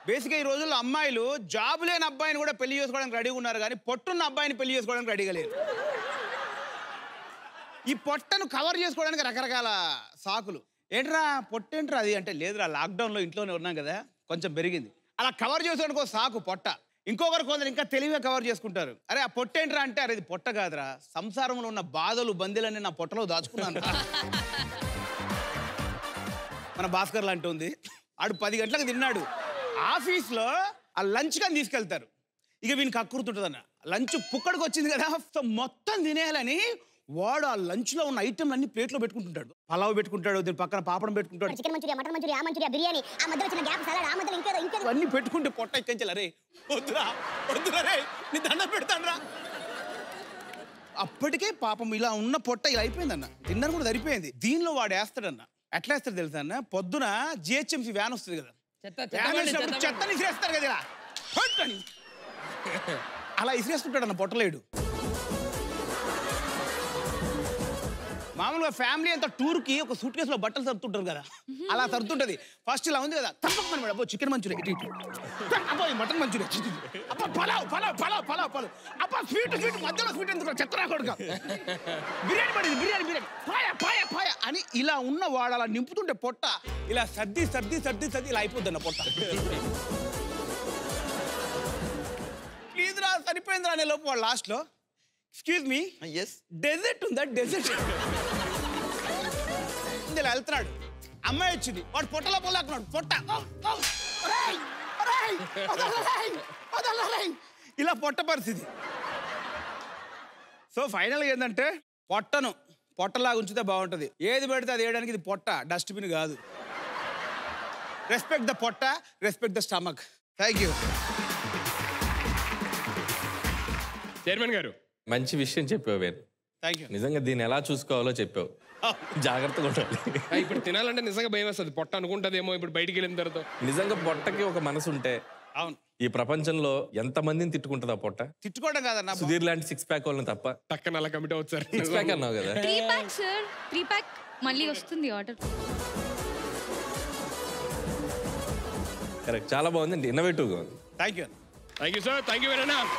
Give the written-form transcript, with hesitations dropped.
బేసిక్గా ఈ రోజుల్లో అమ్మాయిలు జాబ్ లేని అబ్బాయిని కూడా పెళ్లి చేసుకోవడానికి రెడీగా ఉన్నారు, కానీ పొట్టున్న అబ్బాయిని పెళ్లి చేసుకోవడానికి రెడీగా లేరు. ఈ పొట్టను కవర్ చేసుకోవడానికి రకరకాల సాకులు. ఏంట్రా పొట్టేంట్రా అది అంటే, లేదురా లాక్డౌన్లో ఇంట్లోనే ఉన్నాం కదా కొంచెం పెరిగింది. అలా కవర్ చేసుకోవడానికి ఒక సాకు పొట్ట. ఇంకొకరు కొందరు ఇంకా తెలివిగా కవర్ చేసుకుంటారు. అరే ఆ పొట్టేంట్రా అంటే, అరే ఇది పొట్ట కాదురా, సంసారంలో ఉన్న బాధలు బందీలన్నీ నా పొట్టలో దాచుకున్నాను. మన భాస్కర్ లాంటి ఉంది, ఆడు 10 గంటలకు తిన్నాడు. ఆఫీస్లో ఆ లంచ్ కానీ తీసుకెళ్తారు. ఇక వీనికి కక్కురుతుంటుందన్న, లంచ్ పుక్కడికి వచ్చింది కదా, సో మొత్తం తినేయాలని వాడు ఆ లంచ్లో ఉన్న ఐటమ్ అన్ని ప్లేట్లో పెట్టుకుంటుంటాడు. పలావ్ పెట్టుకుంటాడు, దీని పక్కన పాపడం పెట్టుకుంటాడు, చికెన్ మంచూరియా, మటన్ మంచూరియా, ఆ మంచూరియా, బిర్యానీ, ఆ మధ్యలో చిన్న గ్యాప్ సలాడ్, ఆ మధ్యలో ఇంకేదో అన్ని పెట్టుకుంటే పొట్ట ఎక్కించాలి. అరే వద్దురా వద్దురా రే, నీ దండం పెడతాను రా. అప్పటికే పాపం ఇలా ఉన్న పొట్ట ఇలా అయిపోయిందన్న, డిన్నర్ కూడా సరిపోయింది. దీనిలో వాడు వేస్తాడన్న. ఎట్లా వేస్తాడు తెలుసా అన్న, పొద్దున జిహెచ్ఎంసీ వ్యాన్ వస్తుంది కదా, చెత్తని ఇసిరేస్తారు కదా ఇలా అని, అలా ఇసిరేస్తుంటాడు అన్న పొట్టలేడు. మామూలుగా ఫ్యామిలీ అంతా టూర్కి ఒక సూట్ కేసులో బట్టలు సర్దుతుంటారు కదా, అలా సర్దుంటది. ఫస్ట్ ఇలా ఉంది కదా, తప్పకుండా మేడం, అబ్బో చికెన్ మంచూరియా, ఇటు అబ్బో మటన్ మంచూరియా, అబ్బా పలావ్ పలావ్ పలావ్ పలావ్ పలావ్, అబ్బా స్వీట్ స్వీట్, మధ్యలో స్వీట్ ఎందుకు చెత్తరా కొడుక, బిర్యానీ పడింది, బిర్యానీ బిర్యానీ, పాయ పాయ పాయ అని ఇలా ఉన్న వాడు అలా నింపుతుంటే పొట్ట ఇలా సర్ది సర్ది సర్ది సర్ది ఇలా అయిపోద్ది అన్న పొట్ట. ప్లీజ్ రా సరిపోయిందిరా అనే లోపు వాడు లాస్ట్లో, ఎక్స్క్యూజ్ మీ, డెజర్ట్ ఉందా డెజర్ట్, ఇలా వెళ్తున్నాడు. అమ్మాయి వచ్చింది, వాడు పొట్టలో పోలాకున్నాడు, పొట్ట ఇలా పొట్ట పరిస్థితి. సో ఫైనల్గా ఏంటంటే, పొట్టలాగా ఉంచితే బాగుంటుంది. ఏది పెడితే అది వేయడానికి ఇది పొట్ట, డస్ట్బిన్ కాదు. రెస్పెక్ట్ ద పొట్ట, respect the stomach. Thank you. Chairman గారు మంచి విషయం చెప్పావు వేరు. Thank you. నిజంగా దీన్ని ఎలా చూసుకోవాలో చెప్పావు. జాగ్రత్తగా ఉండాలి. ఇప్పుడు తినాలంటే నిజంగా భయం వేస్తుంది, పొట్ట అనుకుంటుందేమో ఇప్పుడు బయటికి వెళ్ళిన తర్వాత. నిజంగా పొట్టకి ఒక మనసు ఉంటే అవును, ఈ ప్రపంచంలో ఎంత మందిని తిట్టుకుంటుందా పొట్ట. తిట్టుకోవడం కాదన్న, సుధీర్ లాంటి 6 ప్యాక్ వాళ్ళని తప్ప. టక్కన అలా కమిట్ అవుతుంది సార్. 6 ప్యాక్ అన్నావు కదా. 3 ప్యాక్ సార్, 3 ప్యాక్ మళ్ళీ వస్తుంది ఆర్డర్. కరెక్ట్, చాలా బాగుంది, ఇన్నోవేటివ్గా ఉంది. Thank you. Thank you sir, thank you very much.